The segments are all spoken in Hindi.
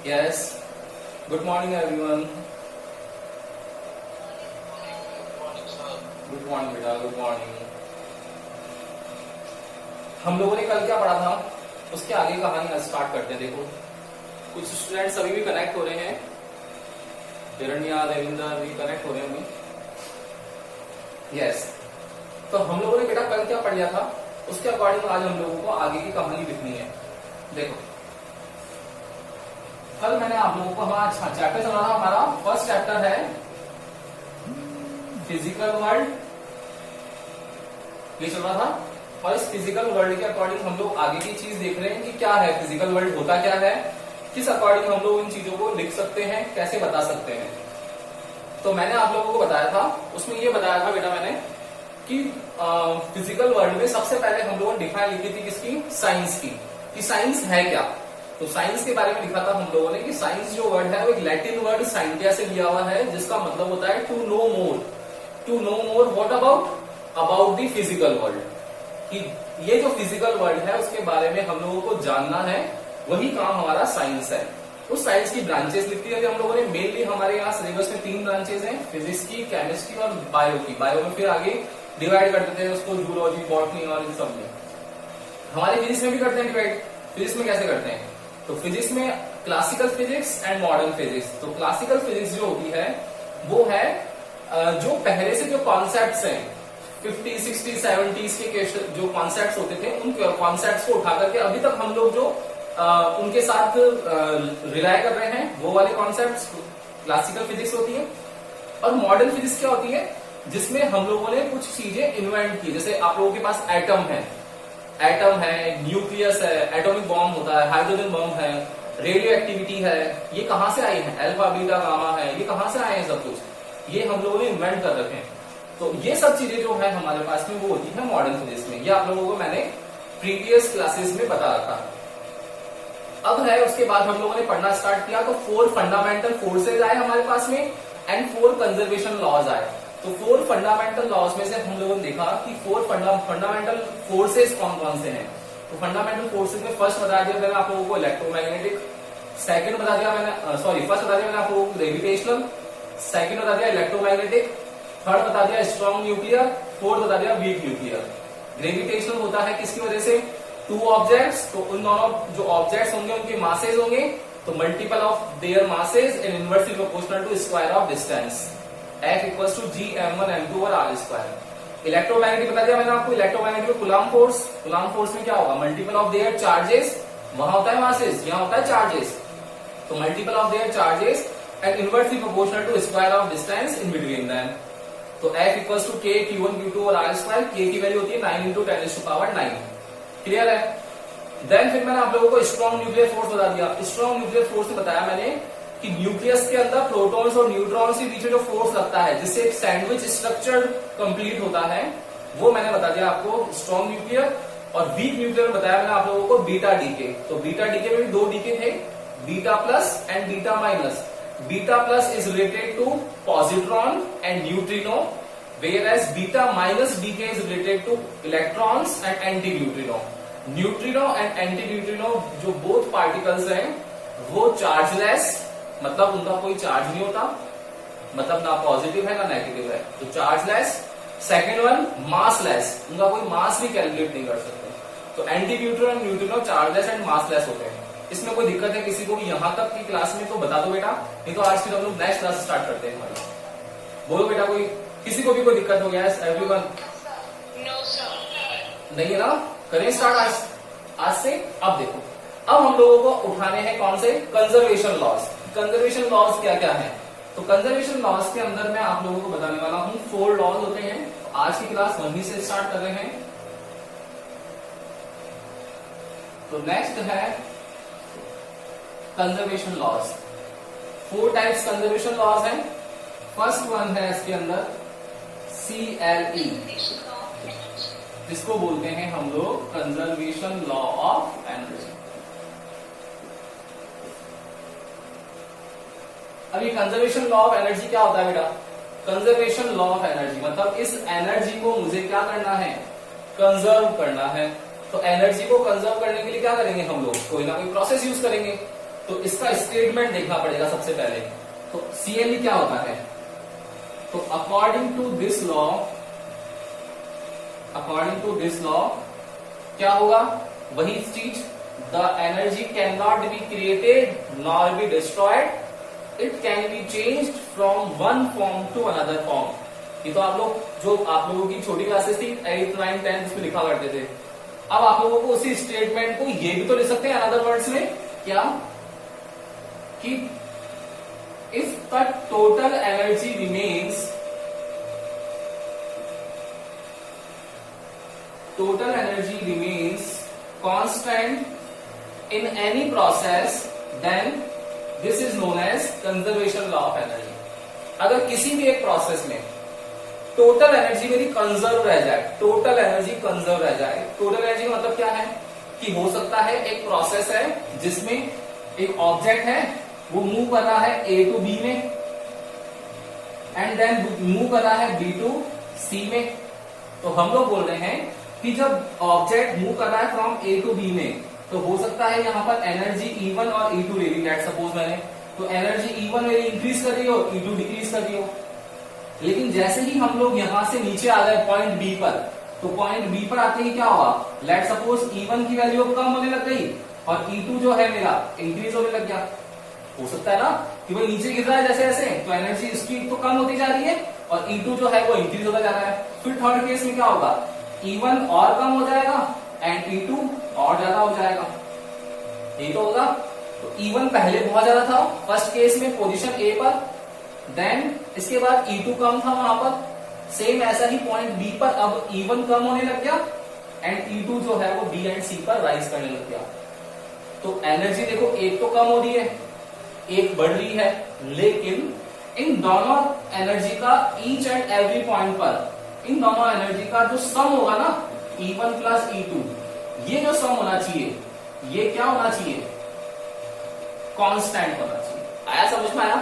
Yes, good morning everyone. Good morning बेटा, गुड मॉर्निंग। हम लोगों ने कल क्या पढ़ा था, उसके आगे कहानी स्टार्ट करते हैं। देखो, कुछ स्टूडेंट्स अभी भी कनेक्ट हो रहे हैं। हिरण्या, देविंदर भी कनेक्ट हो रहे हैं अभी। यस, तो हम लोगों ने बेटा कल क्या पढ़ लिया था, उसके अकॉर्डिंग आज हम लोगों को आगे की कहानी लिखनी है। देखो, कल मैंने आप लोगों को हमारा चैप्टर चल रहा था, हमारा फर्स्ट चैप्टर है फिजिकल वर्ल्ड, ये चल रहा था। और इस फिजिकल वर्ल्ड के अकॉर्डिंग हम लोग आगे की चीज देख रहे हैं कि क्या है फिजिकल वर्ल्ड, होता क्या है, किस अकॉर्डिंग हम लोग इन चीजों को लिख सकते हैं, कैसे बता सकते हैं। तो मैंने आप लोगों को बताया था, उसमें ये बताया था बेटा मैंने कि फिजिकल वर्ल्ड में सबसे पहले हम लोगों ने डिफाइन लिखी थी किसकी, साइंस की, कि साइंस है क्या। तो साइंस के बारे में लिखा था हम लोगों ने कि साइंस जो वर्ड है वो एक लैटिन वर्ड साइंटिया से लिया हुआ है, जिसका मतलब होता है to know more. To know more what about the physical world, कि ये जो फिजिकल वर्ल्ड है उसके बारे में हम लोगों को जानना है, वही काम हमारा साइंस है। उस साइंस की ब्रांचेस लिखती है हम लोगों ने। मेनली हमारे यहाँ सिलेबस में 3 ब्रांचेस हैं, फिजिक्स की, केमिस्ट्री और बायो की। बायो में फिर आगे डिवाइड कर देते हैं उसको, जूलॉजी, बॉटनी और इन सब में। हमारे फिजिक्स में भी करते हैं डिवाइड। फिजिक्स में कैसे करते हैं, तो फिजिक्स में classical physics and modern physics. तो क्लासिकल फिजिक्स जो होती है वो है जो पहले से जो कॉन्सेप्ट्स हैं 50, 60, 70s के जो कॉन्सेप्ट्स होते थे, उन कॉन्सेप्ट्स को उठा करके अभी तक हम लोग जो उनके साथ रिलाय कर रहे हैं, वो वाले कॉन्सेप्ट्स क्लासिकल फिजिक्स होती है। और मॉडर्न फिजिक्स क्या होती है, जिसमें हम लोगों ने कुछ चीजें इन्वेंट की। जैसे आप लोगों के पास एटम है, न्यूक्लियस है, एटॉमिक बॉम्ब होता है, हाइड्रोजन बॉम्ब है, रेडियो एक्टिविटी है, ये कहां से आई है, अल्फा बीटा गामा है, ये कहां से आए हैं सब कुछ, ये हम लोगों ने इन्वेंट कर रखे हैं। तो ये सब चीजें जो है हमारे पास में वो होती है मॉडर्न फिजिक्स में। ये आप लोगों को मैंने प्रीवियस क्लासेस में बता रखा। अब है उसके बाद हम लोगों ने पढ़ना स्टार्ट किया, तो 4 फंडामेंटल फोर्सेज आए हमारे पास में एंड 4 कंजर्वेशन लॉज आए। तो 4 फंडामेंटल लॉज में से हम लोगों ने देखा कि 4 फंडामेंटल फोर्सेज कौन कौन से हैं। तो फंडामेंटल फोर्सेज में फर्स्ट बता दिया मैंने आप लोगों को इलेक्ट्रोमैग्नेटिक, सेकंड बता दिया मैंने फर्स्ट बता दिया मैंने आप लोगों को ग्रेविटेशनल, सेकंड बता दिया इलेक्ट्रोमैग्नेटिक, थर्ड बता दिया स्ट्रॉन्ग न्यूक्लियर, फोर्थ बता दिया वीक न्यूक्लियर। ग्रेविटेशनल होता है किसकी वजह से, 2 ऑब्जेक्ट्स, तो उन दोनों जो ऑब्जेक्ट्स होंगे उनके मासेज होंगे, तो multiple of their masses in inversely proportional to square of distance, F equals to G m1 m2 over r square. Electromagnetic बता दिया मैंने आपको, इलेक्ट्रोमैग्नेटिक में कूलम्ब फोर्स में क्या होगा, मल्टीपल ऑफ देयर चार्जेस, वहां होता है मासेज, यहाँ होता है चार्जेस, तो multiple of their charges and inversely proportional to square of distance in between them. तो F equals to K Q1 Q2 और r स्क्वायर। K की वैल्यू होती है 9 × 10⁹9। क्लियर है। देन फिर मैंने आप लोगों को स्ट्रॉन्ग न्यूक्लियर फोर्स बता दिया। स्ट्रॉन्ग न्यूक्लियर फोर्स में बताया मैंने कि न्यूक्लियस के अंदर प्रोटॉन्स और न्यूट्रॉन्स के बीच में जो फोर्स लगता है, जिससे एक सैंडविच स्ट्रक्चर कंप्लीट होता है, वो मैंने बता दिया आपको स्ट्रॉन्ग न्यूक्लियर। और वीक न्यूक्लियर में बताया मैंने आप लोगों को बीटा डीके। तो बीटा डीके में भी 2 डीके थे, beta plus and beta minus. Beta plus is related to positron and neutrino, whereas beta minus decay is related to electrons and anti neutrino. Neutrino and anti neutrino जो बोथ पार्टिकल्स हैं वो चार्जलेस, मतलब उनका कोई चार्ज नहीं होता, मतलब ना पॉजिटिव है ना नेगेटिव है, तो चार्जलेस। सेकेंड वन मासलेस, उनका कोई मास भी कैलकुलेट नहीं कर सकते। तो anti neutrino and neutrino chargeless and massless होते हैं। इसमें कोई दिक्कत है किसी को भी यहाँ तक की क्लास में, तो बता दो बेटा, नहीं तो आज फिर हम लोग नेक्स्ट क्लास स्टार्ट करते हैं हमारी। बोलो बेटा, कोई किसी को भी कोई दिक्कत हो गया है? एवरीवन नहीं है ना? करें स्टार्ट आज से। अब देखो, अब हम लोगों को उठाने हैं कौन से, कंजर्वेशन लॉज। कंजर्वेशन लॉज क्या क्या है, तो कंजर्वेशन लॉज के अंदर मैं आप लोगों को बताने वाला हूं 4 लॉज होते हैं। आज की क्लास 1 से स्टार्ट कर रहे हैं। तो नेक्स्ट है conservation laws. 4 types conservation laws हैं। फर्स्ट वन है इसके अंदर CLE, जिसको बोलते हैं हम लोग कंजर्वेशन लॉ ऑफ एनर्जी। अब ये कंजर्वेशन लॉ ऑफ एनर्जी क्या होता है बेटा, कंजर्वेशन लॉ ऑफ एनर्जी मतलब इस एनर्जी को मुझे क्या करना है, कंजर्व करना है। तो एनर्जी को कंजर्व करने के लिए क्या करेंगे हम लोग, कोई ना कोई प्रोसेस यूज करेंगे। तो इसका स्टेटमेंट देखना पड़ेगा सबसे पहले। तो CLE क्या होता है? तो अकॉर्डिंग टू दिस लॉ क्या होगा? वही चीज, the energy can not be created nor be destroyed, it can be changed from one form to another form. ये तो आप लोगों की छोटी क्लासेस थी 8th 9th 10th इसमें लिखा करते थे। अब आप लोगों को उसी स्टेटमेंट को ये भी तो लिख सकते हैं अनदर वर्ड्स में, क्या कि if the total energy remains constant in any process, then this is known as conservation law of energy. अगर किसी भी एक प्रोसेस में टोटल एनर्जी मेरी कंजर्व रह जाए, टोटल एनर्जी का मतलब क्या है कि हो सकता है एक प्रोसेस है जिसमें एक ऑब्जेक्ट है, वो मूव कर रहा है A टू B में, एंड देन मूव कर रहा है B टू C में। तो हम लोग बोल रहे हैं कि जब ऑब्जेक्ट मूव कर रहा है फ्रॉम A टू B में, तो हो सकता है यहाँ पर एनर्जी E1 और E2 ले ली, लेट्स सपोज मैंने, तो एनर्जी E1 मेरी इंक्रीज कर रही हो, E2 डिक्रीज कर रही हो। लेकिन जैसे ही हम लोग यहां से नीचे आ गए पॉइंट B पर, तो पॉइंट B पर आते ही क्या हुआ, लेट्स सपोज E1 की वैल्यू अब कम होने लग गई और E2 जो है मेरा इंक्रीज होने लग गया। हो सकता है ना कि भाई नीचे गिर रहा है जैसे जैसे, तो एनर्जी इसकी तो कम होती जा रही है और E2 जो है वो इंक्रीज होता जा रहा है। फिर थर्ड केस में क्या होगा, E1 और कम हो जाएगा एंड E2 और ज्यादा हो जाएगा, यही तो होगा। तो E1 पहले बहुत ज्यादा था फर्स्ट केस में पोजीशन A पर, देन इसके बाद E2 कम था वहां पर, सेम ऐसा ही पॉइंट B पर अब E1 कम होने लग गया एंड E2 जो है वो B एंड C पर राइज करने लग गया। तो एनर्जी देखो एक तो कम हो रही है, एक बढ़ रही है, लेकिन इन दोनों एनर्जी का ईच एंड एवरी पॉइंट पर, इन दोनों एनर्जी का जो सम होगा ना E1 प्लस E2, ये जो सम होना चाहिए ये क्या होना चाहिए, कांस्टेंट होना चाहिए। आया समझ में? आया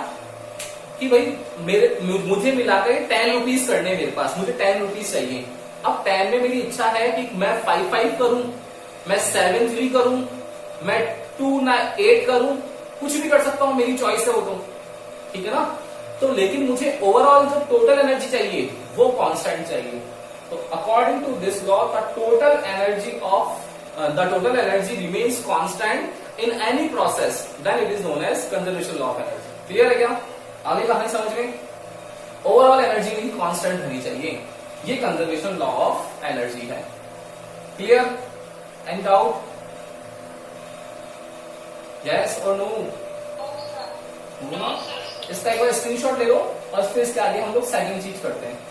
कि भाई मुझे मिलाकर 10 रुपीज करने, मेरे पास मुझे 10 रुपीज चाहिए। अब 10 में मेरी इच्छा है कि मैं 5 करूं, मैं 7 3 करूं, मैं 2 8 करूं, कुछ भी कर सकता हूं, मेरी चॉइस है वो, तो ठीक है ना। तो लेकिन मुझे ओवरऑल जो टोटल एनर्जी चाहिए वो कांस्टेंट चाहिए। तो according to this law the total energy remains constant in any process, then it is known as conservation law of energy. Clear है क्या? आगे कहानी समझ में? ओवरऑल एनर्जी मेरी कांस्टेंट होनी चाहिए, ये कंजर्वेशन लॉ ऑफ एनर्जी है। क्लियर? Any doubt? यस और नो? इसका एक बार स्क्रीनशॉट ले लो और फिर इसके आगे हम लोग सेकंड चीज करते हैं।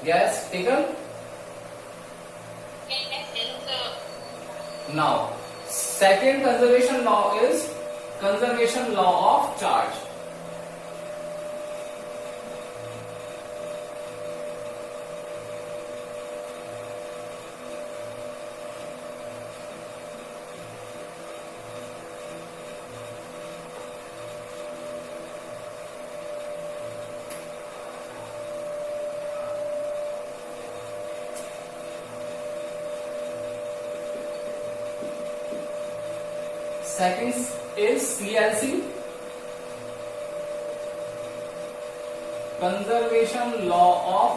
Yes, taken? Now, second conservation law is conservation law of charge. Second is CLC, Conservation Law of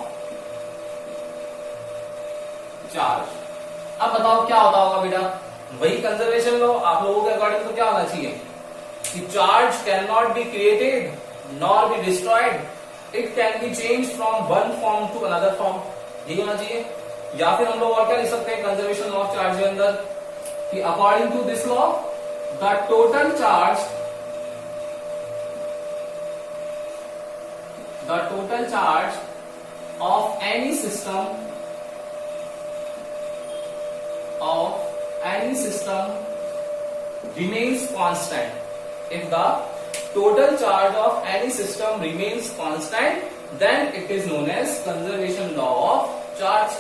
Charge। अब बताओ क्या होता होगा बेटा? वही कंजर्वेशन लॉ आप लोगों के अकॉर्डिंग तो क्या होना चाहिए कि charge can not be created nor be destroyed, it can be change from one form to another form, यही होना चाहिए। या फिर हम लोग और क्या लिख सकते हैं कंजर्वेशन लॉ ऑफ चार्ज के अंदर कि according to this law the total charge of any system remains constant। if the total charge of any system remains constant, then it is known as conservation law of charge।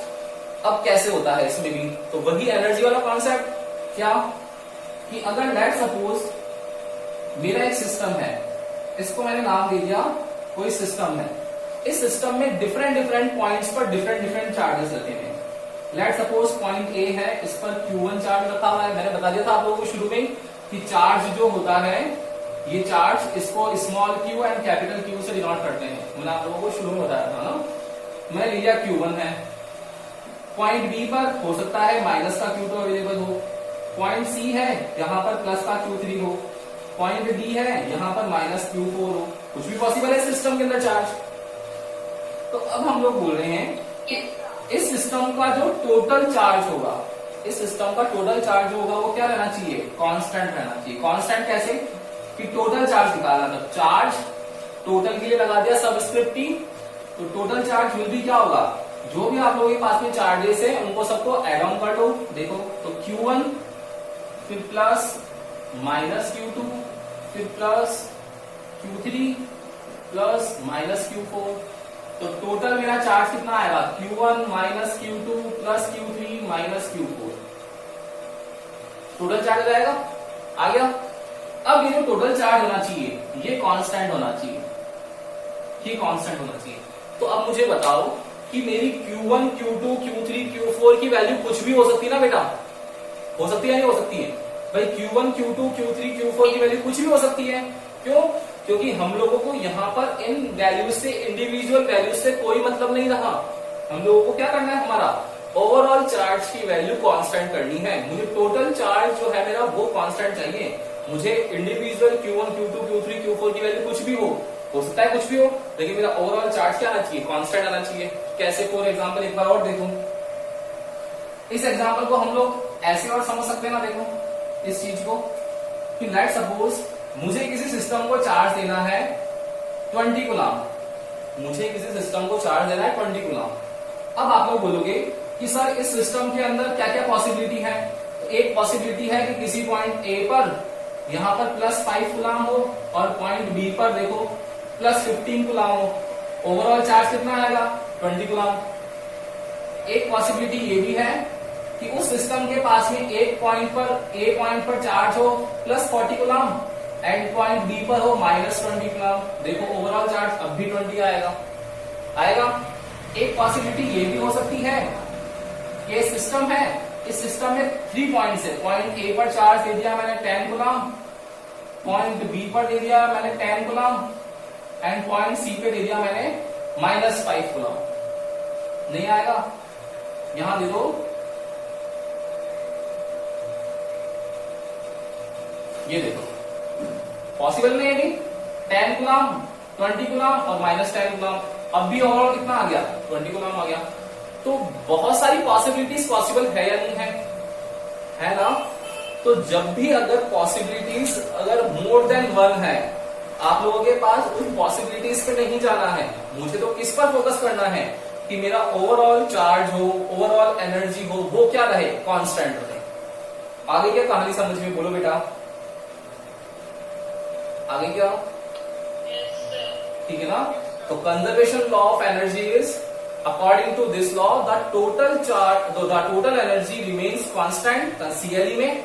अब कैसे होता है इसमें भी, तो वही एनर्जी वाला कॉन्सेप्ट, क्या कि अगर लेट सपोज मेरा एक सिस्टम है, इसको मैंने नाम दे दिया कोई सिस्टम है। इस सिस्टम में डिफरेंट डिफरेंट पॉइंट्स पर डिफरेंट डिफरेंट चार्जेस रखे हैं। लेट सपोज पॉइंट ए है, इस पर Q1 चार्ज रखा हुआ है। मैंने बता दिया था आप लोगों को शुरू में कि चार्ज जो होता है, ये चार्ज इसको small q and capital Q से डिनोट करते हैं। मैंने आप लोगों को शुरू में बताया था ना। मैं लिया Q1 है। पॉइंट बी पर हो सकता है माइनस का Q2 अवेलेबल हो, पॉइंट सी है यहाँ पर प्लस का Q3 हो, पॉइंट डी है यहाँ पर माइनस Q4 हो, कुछ भी पॉसिबल है सिस्टम के अंदर चार्ज। तो अब हम लोग बोल रहे हैं कि इस सिस्टम का जो टोटल चार्ज होगा, इस सिस्टम का टोटल चार्ज होगा वो क्या रहना चाहिए, कांस्टेंट रहना चाहिए। कांस्टेंट कैसे कि टोटल चार्ज निकालना, तो चार्ज टोटल के लिए लगा दिया सबस्क्रिप्ट टी, तो टोटल चार्ज विल भी क्या होगा, जो भी आप लोगों के पास में चार्जेस है उनको सबको एड ऑन कर दो। देखो तो Q1 फिर प्लस माइनस Q2 फिर plus Q3 plus minus Q4, तो टोटल मेरा चार्ज कितना आएगा, Q1 minus Q2 plus Q3 minus Q4, total charge आएगा। आ गया। अब ये जो टोटल चार्ज होना चाहिए ये कांस्टेंट होना चाहिए, ये कांस्टेंट होना चाहिए। तो अब मुझे बताओ कि मेरी Q1 Q2 Q3 Q4 की वैल्यू कुछ भी हो सकती है ना बेटा, हो सकती है या नहीं हो सकती है भाई। Q1 Q2 Q3 Q4 की वैल्यू कुछ भी हो सकती है। क्यों? क्योंकि हम लोगों को यहाँ पर इन वैल्यूज से, इंडिविजुअल वैल्यूज से कोई मतलब नहीं रहा। हम लोगों को क्या करना है, हमारा ओवरऑल चार्ज की वैल्यू कांस्टेंट करनी है। मुझे टोटल चार्ज जो है मेरा वो कांस्टेंट चाहिए। मुझे individual Q1 Q2 Q3 Q4 की वैल्यू कुछ भी हो सकता है कुछ भी हो, लेकिन मेरा ओवरऑल चार्ज क्या आना चाहिए, कांस्टेंट आना चाहिए। कैसे? फॉर एग्जांपल एक बार और देखो, इस एग्जांपल को हम लोग ऐसे और समझ सकते हैं ना। देखो इस चीज को कि लेट सपोज मुझे किसी सिस्टम को चार्ज देना है 20 कूलम, मुझे किसी सिस्टम को चार्ज देना है 20 कूलम। अब आप लोग बोलोगे कि सर इस सिस्टम के अंदर क्या क्या पॉसिबिलिटी है। तो एक पॉसिबिलिटी है कि किसी पॉइंट ए पर यहां पर प्लस 5 कूलम हो और पॉइंट बी पर देखो प्लस 15 कूलम हो। ओवरऑल चार्ज कितना आएगा, 20 कूलम। एक पॉसिबिलिटी ये भी है कि उस सिस्टम के पास में एक पॉइंट पर चार्ज हो plus 40 coulomb and point B पर हो माइनस 20 कूलम। देखो ओवरऑल चार्ज अब भी 20 आएगा। एक पॉसिबिलिटी ये भी हो सकती है कि ये सिस्टम है, इस सिस्टम में 3 पॉइंट्स है। पॉइंट ए पर चार्ज दे दिया मैंने 10 कूलम, पॉइंट बी पर दे दिया मैंने 10 कूलम एंड पॉइंट सी पे दे दिया मैंने माइनस 5 कूलम। नहीं आएगा? यहां दे दो, ये देखो पॉसिबल नहीं है नहीं, 10 कूलम 20 कूलम और माइनस 10 कूलम। अब भी ओवरऑल कितना आ गया, 20 कूलम आ गया। तो बहुत सारी पॉसिबिलिटीज पॉसिबल है या नहीं है ना। तो जब भी अगर पॉसिबिलिटीज अगर मोर देन 1 है, आप लोगों के पास उन पॉसिबिलिटीज पे नहीं जाना है। मुझे तो किस पर फोकस करना है कि मेरा ओवरऑल चार्ज हो, ओवरऑल एनर्जी हो, वो क्या रहे, कांस्टेंट रहे। आगे क्या कहानी समझ में, बोलो बेटा आगे क्या, ठीक है ना। तो conservation law of energy is according to this law the total energy remains constant CLE में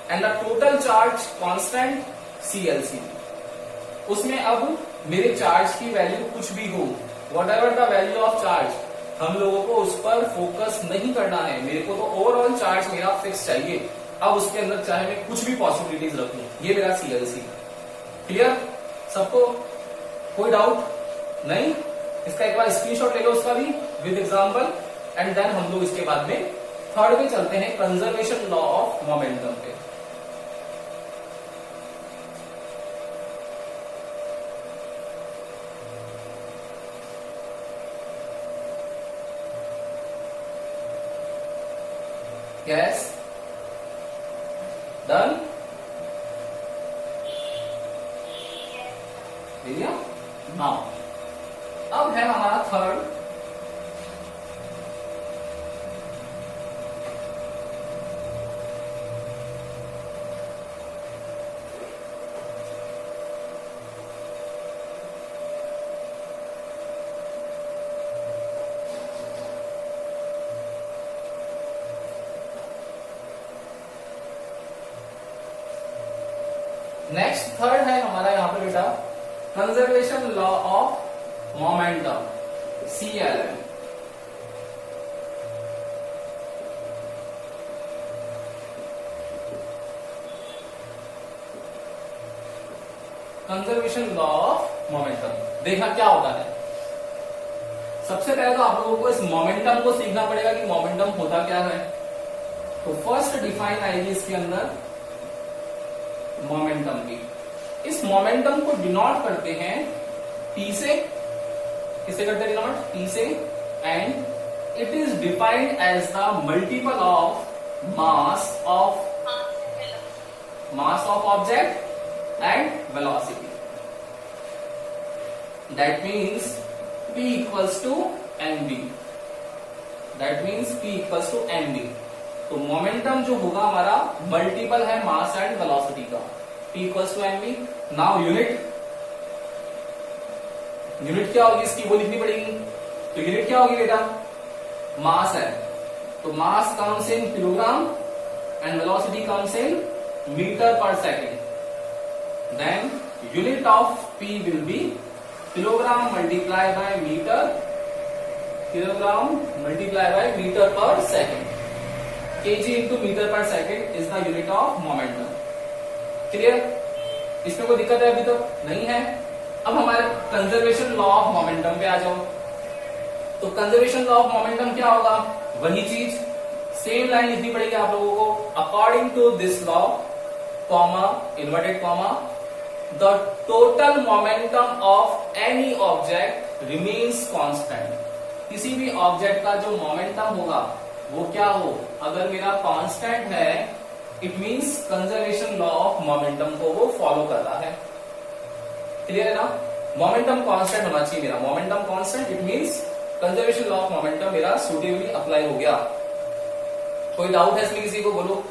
and the total charge constant CLC में। उसमें अब मेरे चार्ज की वैल्यू कुछ भी हो, whatever the value of charge, हम लोगों को उस पर फोकस नहीं करना है। मेरे को तो ओवरऑल चार्ज मेरा फिक्स चाहिए। अब उसके अंदर चाहे मैं कुछ भी पॉसिबिलिटीज रखूं, ये मेरा CLC। क्लियर सबको? कोई डाउट नहीं? इसका एक बार स्क्रीनशॉट ले लो उसका भी विद एग्जांपल एंड देन हम लोग इसके बाद में थर्ड पे चलते हैं, कंजर्वेशन लॉ ऑफ मोमेंटम पे। यस डन, नाउ अब है हमारा थर्ड, नेक्स्ट थर्ड है हमारा यहाँ पे बेटा conservation law of momentum, CLM। Conservation law of momentum देखना क्या होता है। सबसे पहले तो आप लोगों को इस मोमेंटम को सीखना पड़ेगा कि मोमेंटम होता क्या है। तो फर्स्ट डिफाइन आएगी इसके अंदर मोमेंटम की। इस मोमेंटम को डिनोट करते हैं P से, किसे करते हैं डिनोट? P से, and it is defined as the multiple of mass of object and velocity. That means P equals to mv। That means P equals to mv। तो मोमेंटम जो होगा हमारा मल्टीपल है मास एंड वेलोसिटी का, P equals to mv। Now unit क्या होगी इसकी, वो लिखनी पड़ेगी। तो यूनिट क्या होगी बेटा? मास है, तो mass comes in kilogram and velocity comes in metre per second. Then unit of P will be kilogram multiply by metre, kilogram multiply by metre per second. kg into metre per second is the unit of momentum. Clear? इसमें कोई दिक्कत है अभी तक? नहीं है। अब हमारे कंजर्वेशन लॉ ऑफ मोमेंटम पे आ जाओ। तो कंजर्वेशन लॉ ऑफ मोमेंटम क्या होगा? वही चीज, सेम लाइन लिखनी पड़ेगी आप लोगों को। According to this law, comma, inverted comma, the total momentum of any object remains constant। किसी भी ऑब्जेक्ट का जो मोमेंटम होगा वो क्या हो? अगर मेरा कांस्टेंट है, it means conservation law of momentum को वो फॉलो कर रहा है। क्लियर है ना? मोमेंटम कांस्टेंट होना चाहिए मेरा, momentum constant, it means conservation law of momentum मेरा सुटेबली अप्लाई हो गया। कोई डाउट है इसमें किसी को? बोलो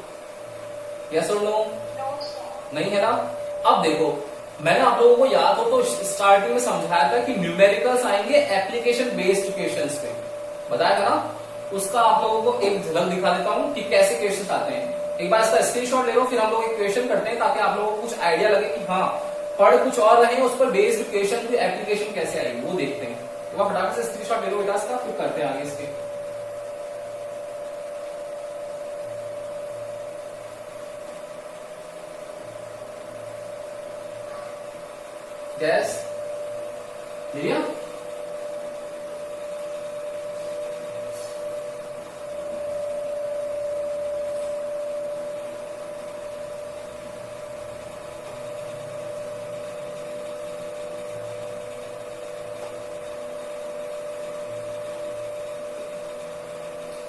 यस और नो? नहीं है ना? अब देखो, मैंने आप लोगों को याद हो तो स्टार्टिंग में समझाया था कि न्यूमेरिकल्स आएंगे एप्लीकेशन बेस्ड क्वेश्चंस पे, बताया था ना? उसका आप लोगों को एक झलक दिखा देता हूं कि कैसे क्वेश्चंस आते हैं। एक बार इसका स्क्रीनशॉट ले लो, फिर हम लोग एक क्वेश्चन करते हैं ताकि आप लोगों को कुछ आइडिया लगे कि हाँ पढ़ कुछ और रहे, उस पर बेस्ड क्वेश्चन की एप्लीकेशन कैसे आएगी वो देखते हैं। तो फटाफट से स्क्रीनशॉट ले लो बेटा इसका, फिर करते हैं आगे इसके। गैस लिया?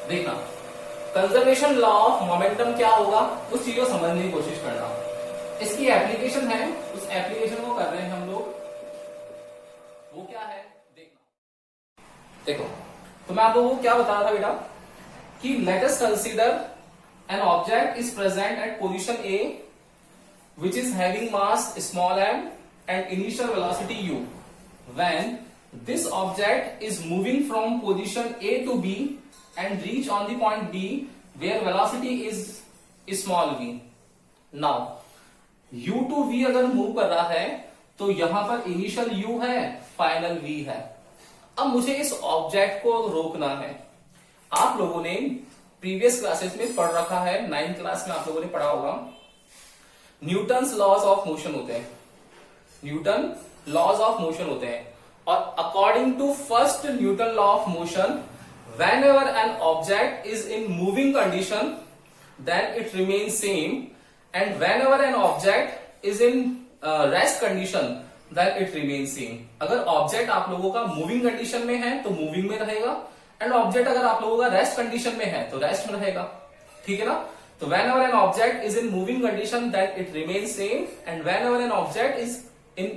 देखना, कंजर्वेशन लॉ ऑफ मोमेंटम क्या होगा उस चीज को समझने की कोशिश करना। इसकी एप्लीकेशन है, उस एप्लीकेशन को कर रहे हैं हम लोग, वो क्या है देखना। देखो, तो मैं आप लोगों को क्या बता रहा था बेटा कि late us consider an object is present at position A which is having mass small m and initial velocity u when this object is moving from position A to B and reach on the point B where velocity is small v। now u to v अगर मूव कर रहा है तो यहां पर इनिशियल u है, फाइनल v है। अब मुझे इस ऑब्जेक्ट को रोकना है। आप लोगों ने प्रीवियस क्लासेस में पढ़ रखा है, 9th क्लास में आप लोगों ने पढ़ा होगा, न्यूटन्स लॉज ऑफ मोशन होते हैं, न्यूटन लॉज ऑफ मोशन होते हैं। और according to first Newton law of motion, whenever an object is in moving condition then it remains same, and whenever an object is in rest condition then it remains same। अगर ऑब्जेक्ट आप लोगों का मूविंग कंडीशन में है तो मूविंग में रहेगा, एंड ऑब्जेक्ट अगर आप लोगों का रेस्ट कंडीशन में है तो रेस्ट में रहेगा। ठीक है ना? तो whenever an object is in moving condition then it remains same, and whenever an object is in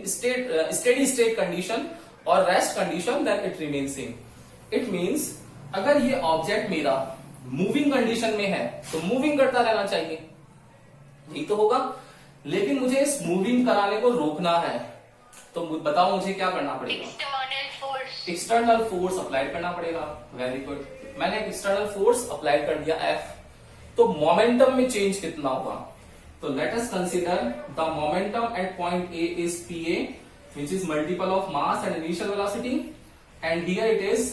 steady state condition or rest condition then it remains same। it means अगर ये ऑब्जेक्ट मेरा मूविंग कंडीशन में है तो मूविंग करता रहना चाहिए, यही तो होगा। लेकिन मुझे इस मूविंग कराने को रोकना है, तो बताओ मुझे क्या करना पड़ेगा? एक्सटर्नल फोर्स अप्लाई करना पड़ेगा। वेरी गुड, मैंने एक्सटर्नल फोर्स अप्लाई कर दिया F। तो मोमेंटम में चेंज कितना होगा? तो let us consider the momentum at point A is pa, which is multiple of mass and initial velocity, and here it is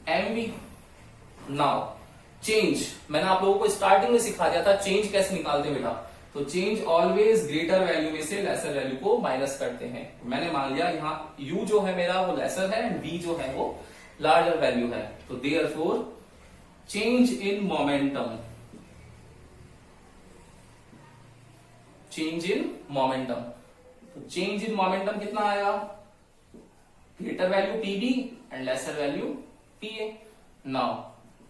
mv. now change, मैंने आप लोगों को स्टार्टिंग में सिखा दिया था चेंज कैसे निकालते बेटा। तो चेंज ऑलवेज ग्रेटर वैल्यू में से लेसर वैल्यू को माइनस करते हैं। मैंने मान लिया यहाँ u जो है मेरा वो लेसर है एंड v जो है वो लार्जर वैल्यू है। तो therefore change in momentum, change in momentum, तो चेंज इन मोमेंटम कितना आएगा, greater value pb and lesser value pa। Now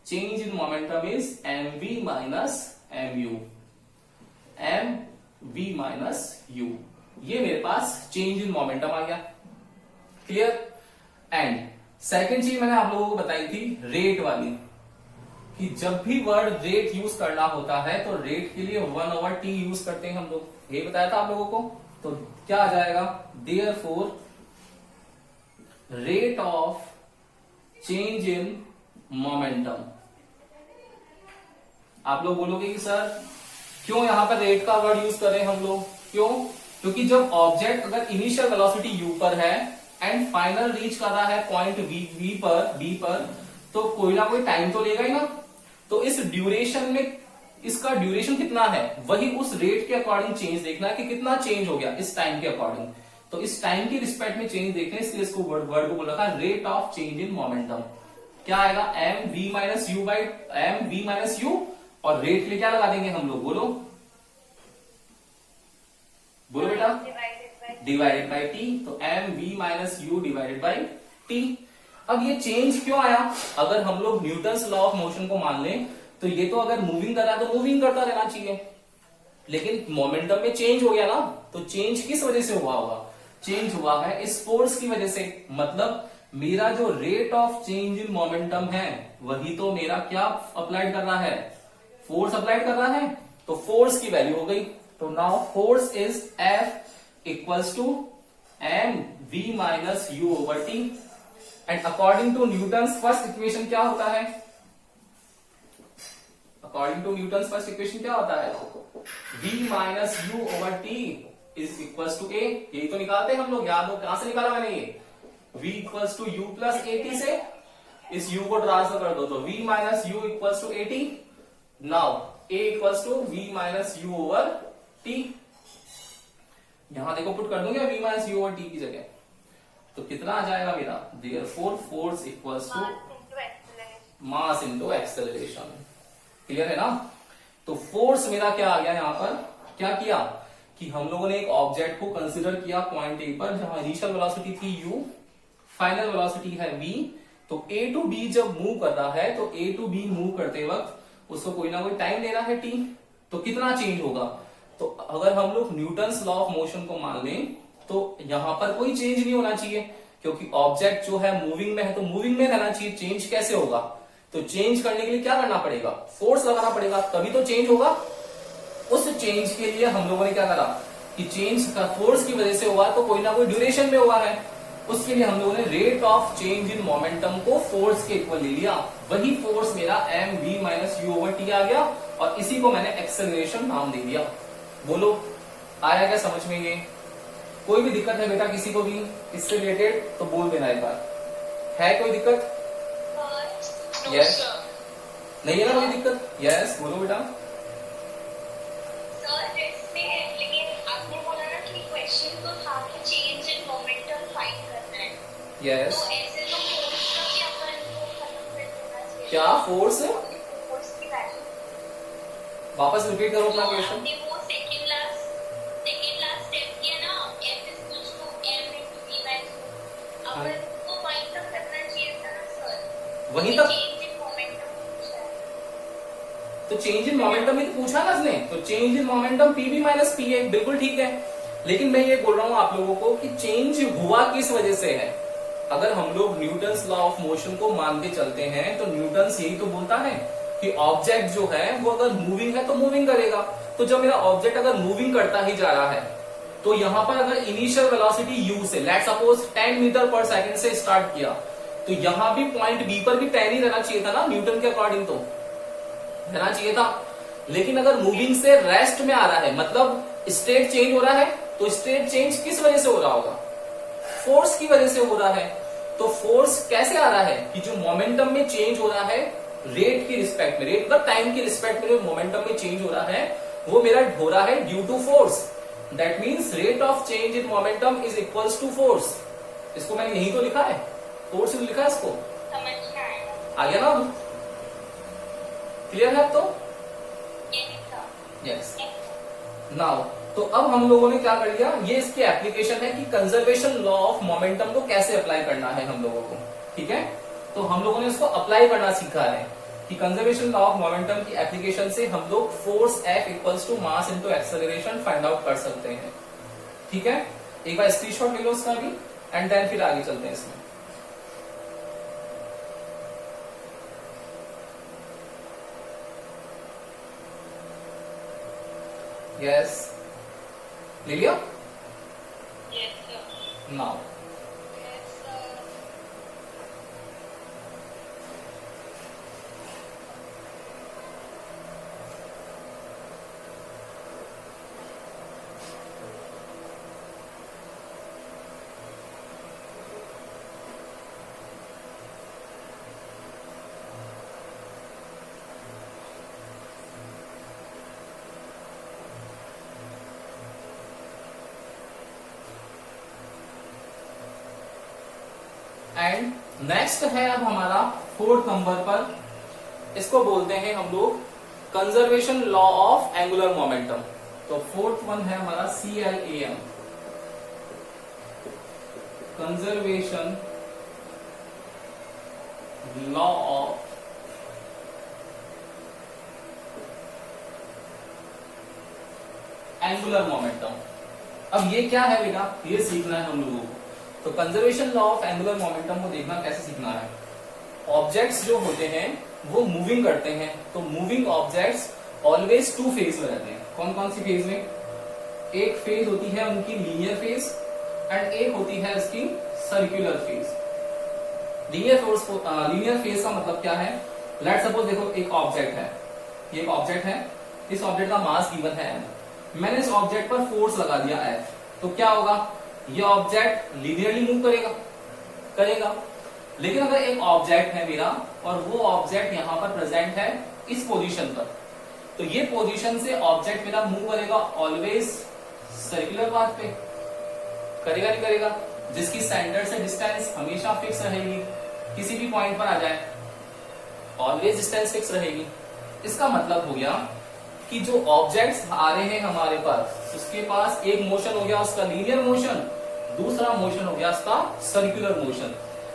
change in momentum is mv minus mu, mv minus u। ये मेरे पास चेंज इन मोमेंटम आ गया। क्लियर। एंड सेकेंड चीज मैंने आप लोगों को बताई थी रेट वाली, कि जब भी वर्ड रेट यूज करना होता है तो रेट के लिए 1/t यूज करते हैं हम लोग, ये बताया था आप लोगों को। तो क्या आ जाएगा, therefore rate of change in momentum. आप लोग बोलोगे कि सर क्यों यहां पर रेट का वर्ड यूज कर रहे हैं हम लोग, क्यों? क्योंकि जब ऑब्जेक्ट अगर इनिशियल वेलोसिटी u पर है एंड फाइनल रीच कर रहा है पॉइंट b पर, तो कोई ना कोई टाइम तो लेगा ही ना। तो इस ड्यूरेशन में इसका ड्यूरेशन कितना है, वही उस रेट के अकॉर्डिंग चेंज देखना है कि कितना चेंज हो गया इस टाइम के अकॉर्डिंग। तो इस टाइम की रिस्पेक्ट में चेंज देखने, इसलिए इसको वर्ड को बोल रखा है rate of change in momentum. क्या आएगा, mv minus you by mv minus you, और रेट के लिए क्या लगा देंगे हम लोग, बोलो बोलो बेटा, डिवाइडेड बाई टी। तो mv minus you divided by T. अब ये चेंज क्यों आया, अगर हम लोग न्यूटन्स लॉ ऑफ मोशन को मान लें तो ये तो अगर मूविंग कर रहा है तो मूविंग करता रहना चाहिए, लेकिन मोमेंटम में चेंज हो गया ना। तो चेंज किस वजह से हुआ होगा, चेंज हुआ है इस फोर्स की वजह से। मतलब मेरा जो rate of change in momentum है वही तो मेरा क्या अप्लाइड कर रहा है, फोर्स अप्लाइड कर रहा है। तो फोर्स की वैल्यू हो गई। तो now force is F equals to mv minus u over t. And according to Newton's first equation क्या होता है, according to Newton's first equation क्या होता है, v minus u over t is equals to a। यही तो निकालते हैं हम लोग, याद हो कहां से निकाला मैंने ये, v equals to u plus at से इस u को ट्रांसफर कर दो, तो v minus u equals to at। Now a equals to v minus u over t। यहां देखो पुट कर दूंगा v minus u over t की जगह, तो कितना आ जाएगा मेरा, therefore force equals to mass into acceleration. Clear है ना। तो फोर्स मेरा क्या आ गया, यहां पर क्या किया कि हम लोगों ने एक ऑब्जेक्ट को कंसीडर किया पॉइंट ए पर, जहां इनिशियल वेलोसिटी थी u, फाइनल वेलोसिटी है v। तो a टू b जब मूव कर रहा है तो a टू b मूव करते वक्त उसको कोई ना कोई टाइम लेना है t। तो कितना चेंज होगा, तो अगर हम लोग न्यूटन्स लॉ ऑफ मोशन को मान लें तो यहां पर कोई चेंज नहीं होना चाहिए, क्योंकि ऑब्जेक्ट जो है मूविंग में है तो मूविंग में रहना चाहिए। चेंज कैसे होगा, तो चेंज करने के लिए क्या करना पड़ेगा, फोर्स लगाना पड़ेगा, तभी तो चेंज होगा। उस चेंज के लिए हम लोगों ने क्या करा कि चेंज का फोर्स की वजह से हुआ, तो कोई ना कोई ड्यूरेशन में हुआ है, उसके लिए हम लोगों ने rate of change in momentum को फोर्स के इक्वल ले लिया। वही फोर्स मेरा mv minus u over t आ गया, और इसी को मैंने एक्सेलरेशन नाम दे दिया। बोलो आया क्या समझ में ये, कोई भी दिक्कत है बेटा किसी को भी इससे रिलेटेड तो बोल देना एक बार, है कोई दिक्कत? यस नहीं है ना कोई दिक्कत, यस बोलो बेटा। लेकिन आपने बोला ना कि क्वेश्चन तो था कि चेंज इन मोमेंटम फाइंड करना है, यस तो ऐसे तो फोर्स का क्या खत्म कर देना चाहिए, क्या फोर्स है, फोर्स की वैल्यू वापस रिपीट करो अपना क्वेश्चन। आपने वो सेकंड लास्ट स्टेप किया ना, f equals to m into v by 2, अपन को फाइंड तक करना चाहिए था ना सर, वहीं तक चेंज इन मोमेंटम पूछा है। तो चेंज इन मोमेंटम ही तो पूछा ना इसने, तो change in momentum pb minus pa, बिल्कुल ठीक है। लेकिन मैं ये बोल रहा हूं आप लोगों को कि चेंज हुआ किस वजह से है। अगर हम लोग न्यूटन्स लॉ ऑफ मोशन को मान के चलते हैं तो न्यूटन्स यही तो बोलता है कि ऑब्जेक्ट जो है वो अगर मूविंग है तो मूविंग करेगा। तो जब मेरा ऑब्जेक्ट अगर मूविंग करता ही जा रहा है तो यहां पर अगर इनिशियल वेलोसिटी u से लेट्स सपोज 10 मीटर पर सेकंड से स्टार्ट किया, तो यहां भी पॉइंट b पर भी 10 ही रहना चाहिए था ना, न्यूटन के अकॉर्डिंग तो रहना चाहिए था। लेकिन अगर मूविंग से रेस्ट में आ रहा है, मतलब स्टेट चेंज हो रहा है, तो स्टेट चेंज किस वजह से हो रहा होगा? फोर्स की वजह से हो रहा है। तो फोर्स कैसे आ रहा है कि जो मोमेंटम में चेंज हो रहा है रेट की रिस्पेक्ट में, रेट मतलब टाइम की रिस्पेक्ट में जो मोमेंटम में चेंज हो रहा है वो मेरा हो रहा है due to force. That means rate of change in momentum is equals to force. इसको मैंने यही तो लिखा है, फोर्स लिखा है इसको। समझ में आएगा। आ गया ना? क्लियर है अब तो? Yes, yes. नाउ तो अब हम लोगों ने क्या कर लिया, ये इसकी एप्लीकेशन है कि कंजर्वेशन लॉ ऑफ मोमेंटम को कैसे अप्लाई करना है हम लोगों को। ठीक है, तो हम लोगों ने इसको अप्लाई करना सीखा है कि कंजर्वेशन लॉ ऑफ मोमेंटम की एप्लीकेशन से हम लोग force F equals to mass into acceleration find out कर सकते हैं। ठीक है, एक बार स्क्रीनशॉट ले लो उसका भी एंड देन फिर आगे चलते हैं इसमें। यस, ले लिया? yes, sir. Now Yes, sir. And next है अब हमारा फोर्थ नंबर पर, इसको बोलते हैं हम लोग conservation law of angular momentum. तो फोर्थ वन है हमारा CLAM, conservation law of angular momentum. अब ये क्या है बेटा, ये सीखना है हम लोगों को। तो conservation law of angular momentum को देखना कैसे सीखना है। ऑब्जेक्ट्स जो होते हैं वो मूविंग करते हैं, तो moving objects always two phase में रहते हैं। कौन कौन सी फेज में? एक फेज होती है उनकी लीनियर फेज एंड एक होती है इसकी सर्कुलर फेज। लीनियर फेज का मतलब क्या है? लेट सपोज देखो एक ऑब्जेक्ट है, ये एक ऑब्जेक्ट है, इस ऑब्जेक्ट का मास गिवन है m, मैंने इस ऑब्जेक्ट पर फोर्स लगा दिया F, तो क्या होगा? ये ऑब्जेक्ट लीनियरली मूव करेगा। लेकिन अगर एक ऑब्जेक्ट है मेरा और वो ऑब्जेक्ट यहां पर प्रेजेंट है इस पोजीशन पर, तो ये पोजीशन से ऑब्जेक्ट मेरा मूव करेगा ऑलवेज सर्कुलर पाथ पे, करेगा नहीं करेगा? जिसकी सेंटर से डिस्टेंस हमेशा फिक्स रहेगी, किसी भी पॉइंट पर आ जाए ऑलवेज डिस्टेंस फिक्स रहेगी। इसका मतलब हो गया कि जो ऑब्जेक्ट्स आ रहे हैं हमारे पास, उसके पास एक मोशन हो गया उसका लीनियर मोशन, दूसरा मोशन हो गया उसका सर्कुलर मोशन।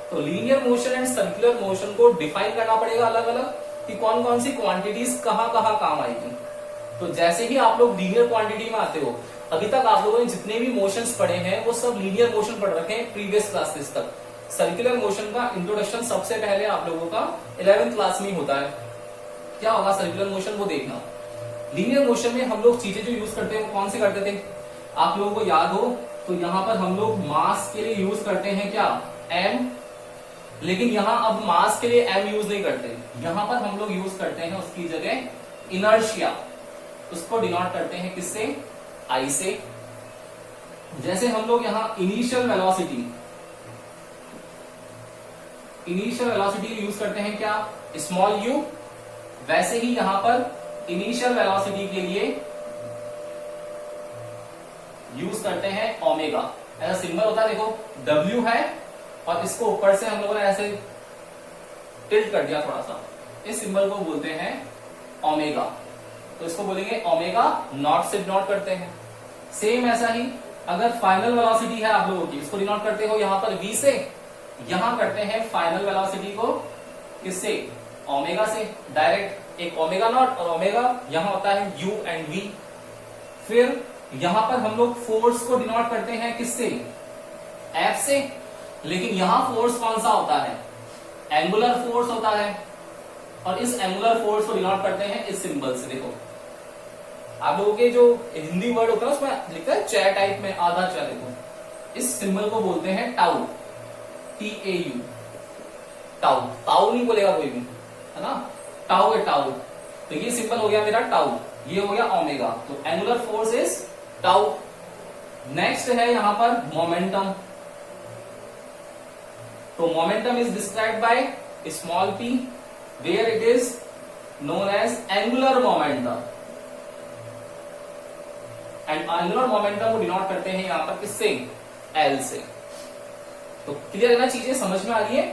तो linear motion and circular motion को डिफाइन करना पड़ेगा अलग अलग कि कौन कौन सी क्वांटिटीज कहां कहां काम आएगी। तो जैसे ही आप लोग लीनियर क्वांटिटी में आते हो, अभी तक आप लोगों ने जितने भी मोशंस पढ़े हैं वो सब लीनियर मोशन पढ़ रखे हैं प्रीवियस क्लासेस तक। सर्कुलर मोशन का इंट्रोडक्शन सबसे पहले आप लोगों का 11th क्लास में ही होता है। क्या होगा सर्कुलर मोशन वो देखना। लीनियर मोशन में हम लोग चीजें जो यूज करते हैं वो कौन से करते थे, आप लोगों को याद हो तो यहाँ पर हम लोग मास के लिए यूज करते हैं क्या? m। लेकिन यहाँ अब मास के लिए m यूज नहीं करते, यहाँ पर हम लोग यूज करते हैं उसकी जगह इनर्शिया। उसको डिनोट करते हैं किससे? I से। जैसे हम लोग यहाँ इनिशियल वेलोसिटी यूज करते हैं क्या? Small u। वैसे ही यहां पर इनिशियल वेलोसिटी के लिए यूज करते हैं ओमेगा। ऐसा सिंबल होता है, देखो W है और इसको ऊपर से हम लोगों ने ऐसे टिल्ट कर दिया थोड़ा सा, इस सिंबल को बोलते हैं ओमेगा। तो इसको बोलेंगे ओमेगा नॉट से डिनोट करते हैं। सेम ऐसा ही अगर फाइनल वेलोसिटी है आप लोगों की, इसको डिनोट करते हो यहां पर V से, यहां करते हैं फाइनल वेलोसिटी को किससे? ओमेगा से डायरेक्ट। एक ओमेगा नॉट और ओमेगा यहां होता है U एंड V। फिर यहां पर हम लोग फोर्स को डिनोट करते हैं किससे? F से। लेकिन यहां फोर्स कौन सा होता है? एंगुलर फोर्स होता है, और इस एंगुलर फोर्स को डिनोट करते हैं इस सिंबल से। देखो आप लोगों के जो हिंदी वर्ड होता है उसमें लिखता है चेयर टाइप में, आधा चेयर। देखो इस सिंबल को बोलते हैं टाउ, TAU। टाउ नहीं बोलेगा कोई भी, है ना? टाउ है टाउ। तो ये सिंपल हो गया मेरा टाउ, ये हो गया ओमेगा। तो angular force is tau. Next है यहां पर मोमेंटम। तो momentum is described by small p, where it is known as angular momentum. And angular momentum को डिनोट करते हैं यहां पर किससे? L से। तो क्लियर है ना, चीजें समझ में आ रही है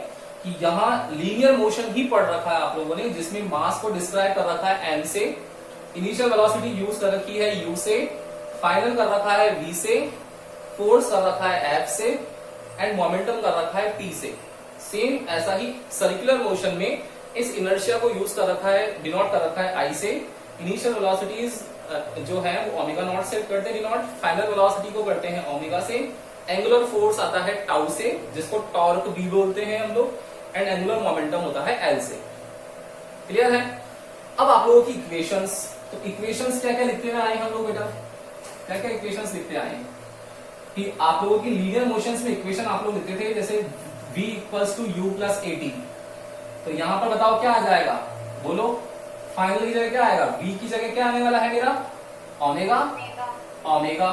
कि यहां लीनियर मोशन ही पढ़ रखा है आप लोगों ने, जिसमें मास को डिस्क्राइब कर रखा है m से, इनिशियल वेलोसिटी यूज कर रखी है u से, फाइनल कर रखा है v से, फोर्स कर रखा है F से, एंड मोमेंटम कर रखा है T से। सेम ऐसा ही सर्कुलर मोशन में इस इनर्शिया को यूज कर रखा है, डिनोट कर रखा है I से। इनिशियल वेलोसिटीज जो है वो ओमेगा नॉट से करते हैं डिनोट, फाइनल वेलोसिटी को करते हैं ओमेगा से। एंगुलर फोर्स आता है टाउ से, जिसको टॉर्क भी बोलते हैं हम लोग, एंड एंगुलर मोमेंटम होता है L से। क्लियर है? अब आप लोगों की इक्वेशंस, तो इक्वेशंस क्या क्या लिखते हुए आए हम लोग बेटा? क्या क्या इक्वेशंस लिखते आए हैं कि आप लोगों की लीनियर मोशंस में इक्वेशन आप लोग लिखते थे, जैसे v equals to u plus at। तो यहां पर बताओ क्या आ जाएगा, बोलो। फाइनल की जगह क्या आएगा? v की जगह क्या आने वाला है मेरा? ओमेगा। ओमेगा।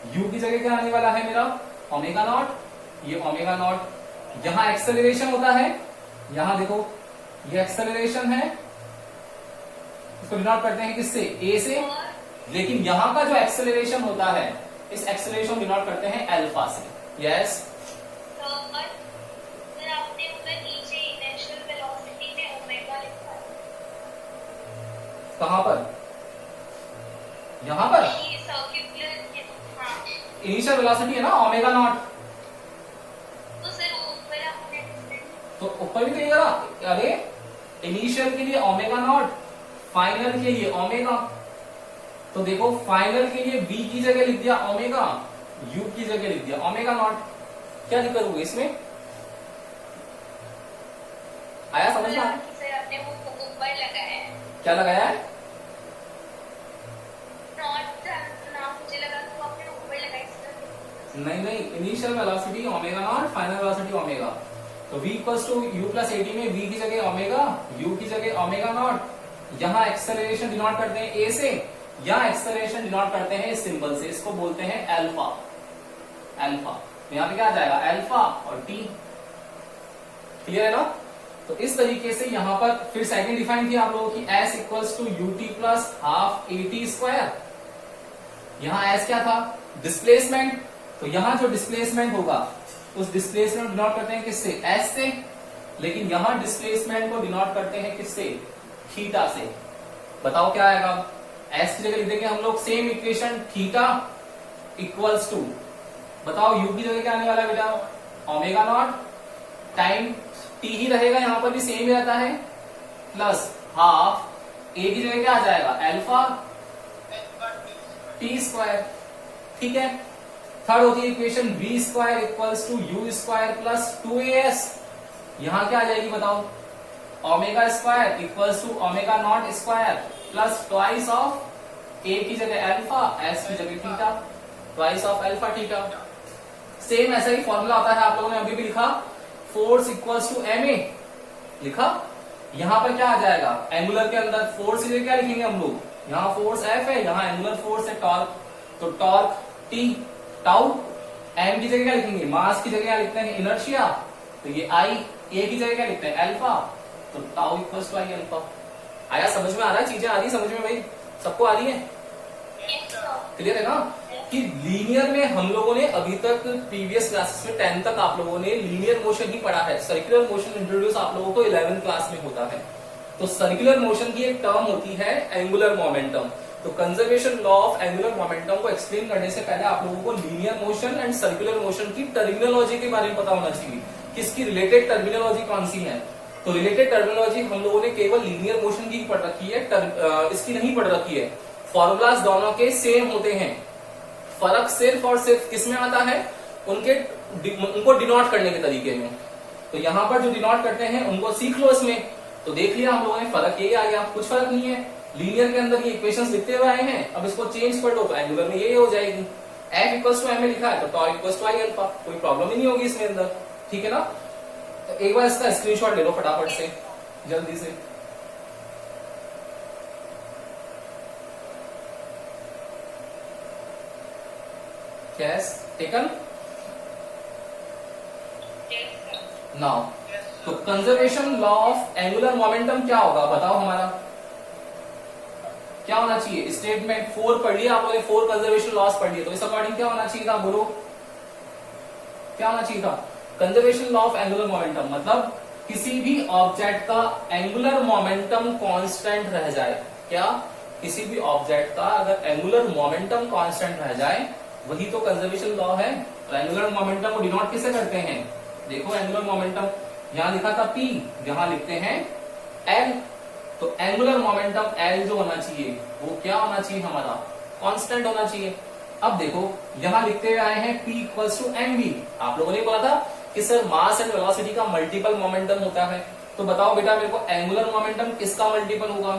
u की जगह क्या आने वाला है मेरा? Omega naught. ये ओमेगा नॉट। यहां एक्सेलरेशन होता है, यहां देखो ये एक्सेलरेशन है, इसको डिनोट करते हैं किससे? a से। लेकिन यहां का जो एक्सेलरेशन होता है, इस एक्सेलरेशन डिनोट करते हैं अल्फा से। यस। आपने ऊपर नीचे इनिशियल वेलोसिटी में ओमेगा लिखा है। कहां पर? यहां पर सर्कुलर। हाँ, इनिशियल वेलोसिटी है ना ओमेगा नॉट। तो सर ऊपर आपने तो ऊपर भी कहीं करा, अरे इनिशियल के लिए ओमेगा नॉट, फाइनल के लिए ओमेगा। तो देखो फाइनल के लिए v की जगह लिख दिया ओमेगा, u की जगह लिख दिया ओमेगा नॉट। क्या दिक्कत होगी इसमें? आया समझ में? सर आपने वो ऊपर लगाया है, क्या लगाया है? नॉट ना मुझे लगा तो आपने ऊपर लगाया सर। नहीं नहीं, initial velocity omega naught, final velocity omega. तो v equals to u plus a t में v की जगह ओमेगा, u की जगह ओमेगा नॉट। यहाँ एक्सेलरेशन डिनोट करते हैं a से, यहाँ एक्सेलरेशन डिनोट करते हैं इस सिंबल से, इसको बोलते हैं अल्फा। अल्फा तो यहाँ पे क्या आ जाएगा? अल्फा और t। क्लियर है ना? तो इस तरीके से यहाँ पर फिर सेकंड डिफाइन किया आप लोगों की, s equals to ut plus half at square. यहाँ s क्या था? डिस्प्लेसमेंट। तो यहाँ जो डिस्प्लेसमेंट होगा, उस डिस्प्लेसमेंट डिनोट करते हैं किससे? s से। लेकिन यहाँ डिस्प्लेसमेंट को डिनोट करते हैं किससे? थीटा से। बताओ क्या आएगा? s की जगह लिख देंगे हम लोग same equation, theta equals to, बताओ u की जगह क्या आने वाला है बेटा? ओमेगा नॉट टाइम t ही रहेगा, यहां पर भी सेम ही रहता है, प्लस हाफ a की जगह क्या आ जाएगा? Alpha t square. ठीक है। थर्ड होती है equation v square equals to u square plus 2as। यहां क्या आ जाएगी बताओ? Omega square equals to omega naught square plus twice of a की जगह अल्फा, s की जगह theta, twice of alpha theta. Same ऐसा ही फॉर्मूला आता है, आप लोगों ने अभी भी लिखा, फोर्स इक्वल्स टू ma लिखा। यहां पर क्या आ जाएगा? एंगुलर के अंदर फोर्स की जगह क्या लिखेंगे हम लोग? यहाँ फोर्स F है, यहाँ एंगुलर फोर्स है टॉर्क, तो टॉर्क T, टाउ। m की जगह क्या लिखेंगे? मास की जगह क्या लिखते हैं? इनर्शिया। तो ये I, a की जगह क्या लिखते हैं? अल्फा, तो tau equals to I alpha. आया समझ में? आ रहा है? चीजें आ रही समझ में भाई? सबको आ रही है? क्लियर है ना? कि लीनियर में हम लोगों ने अभी तक प्रीवियस क्लासेस में 10 तक आप लोगों ने लीनियर मोशन ही पढ़ा है। सर्कुलर मोशन इंट्रोड्यूस आप लोगों को 11th क्लास में होता है। तो सर्कुलर मोशन की एक टर्म होती है एंगुलर मोमेंटम। तो conservation law of angular momentum को एक्सप्लेन करने से पहले आप लोगों को linear motion and circular motion की टर्मिनोलॉजी के बारे में पता होना चाहिए कि इसकी रिलेटेड टर्मिनोलॉजी कौन सी है। तो रिलेटेड टर्मिनोलॉजी हम लोगों ने केवल लीनियर मोशन की पढ़ रखी है, इसकी नहीं पढ़ रखी है। फॉर्मूलाज दोनों के सेम होते हैं, फर्क सिर्फ और सिर्फ किसमें आता है? उनको डिनोट करने के तरीके में। तो यहां पर जो डिनोट करते हैं उनको सीख लो इसमें। तो देख लिया हम लोगों ने, फर्क यही आ गया, कुछ फर्क नहीं है। लीनियर के अंदर ये इक्वेशंस लिखते हुए आए हैं, अब इसको चेंज कर लो तो एंगुलर में ये हो जाएगी। F इक्वल्स टू m में लिखा है तो torque equals to I alpha, कोई प्रॉब्लम ही नहीं होगी इसमें अंदर। ठीक है ना? तो एक बार इसका स्क्रीनशॉट ले लो फटाफट से, जल्दी से। Cash taken now. तो conservation law of angular momentum क्या होगा बताओ हमारा, क्या होना चाहिए? स्टेटमेंट 4 पढ़ लिया आप लोगों ने, 4 कंजर्वेशन लॉस पढ़ लिए, तो इस अकॉर्डिंग क्या होना चाहिए था, बोलो क्या होना चाहिए था? Conservation law of angular momentum मतलब किसी भी ऑब्जेक्ट का एंगुलर मोमेंटम कांस्टेंट रह जाए। क्या? किसी भी ऑब्जेक्ट का अगर एंगुलर मोमेंटम कांस्टेंट रह जाए वही तो कंजर्वेशन लॉ है। तो एंगुलर मोमेंटम को डिनोट किससे करते हैं? देखो एंगुलर मोमेंटम यहां लिखा था P, यहां लिखते हैं L। तो एंगुलर मोमेंटम L जो होना चाहिए वो क्या होना चाहिए हमारा? कांस्टेंट होना चाहिए। अब देखो यहां लिखते हुए आए हैं P इक्वल्स टू mv। आप लोगों ने बोला था कि सर मास एंड वेलोसिटी का मल्टीपल मोमेंटम होता है, तो बताओ बेटा मेरे को एंगुलर मोमेंटम किसका मल्टीपल होगा?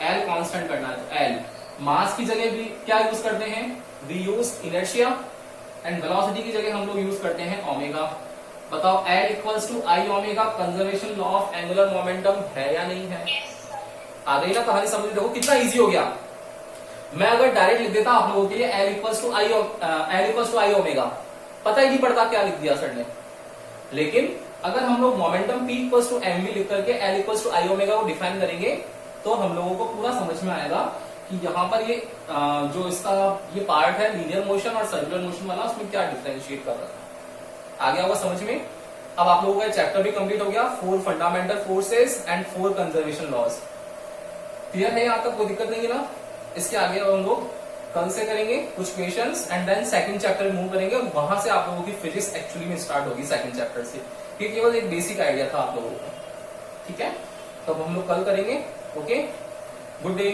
L कांस्टेंट करना है तो L। मास की जगह भी क्या यूज करते हैं? We use inertia, and velocity की जगह हम लोग यूज करते हैं ओमेगा। बताओ L equals to I omega conservation law of angular momentum है या नहीं है? आ गई ना कहानी समझ? देखो कितना इजी हो गया। मैं अगर डायरेक्ट लिख देता आप लोगों के लिए L equals to I omega, पता ही नहीं पड़ता क्या लिख दिया सर ने। लेकिन अगर हम लोग momentum P equals to mv लिख करके L equals to I omega को डिफाइन करेंगे तो हम लोगों को पूरा समझ में आएगा कि यहाँ पर ये जो इसका ये पार्ट है लीनियर मोशन और सर्कुलर मोशन वाला, उसमें क्या डिफरेंशिएट कर रहा है। आ गया होगा समझ में? अब आप लोगों का चैप्टर भी कंप्लीट हो गया, 4 fundamental forces and 4 conservation laws. Clear है? यहाँ तक कोई दिक्कत नहीं है ना? इसके आगे हम लोग कल से करेंगे कुछ questions and then second chapter move करेंगे, और वहां से आप लोगों की फिजिक्स एक्चुअली में स्टार्ट होगी सेकंड चैप्टर से। ये केवल एक बेसिक आइडिया था आप लोगों को, ठीक है? तो हम लोग कल करेंगे। Okay, good day.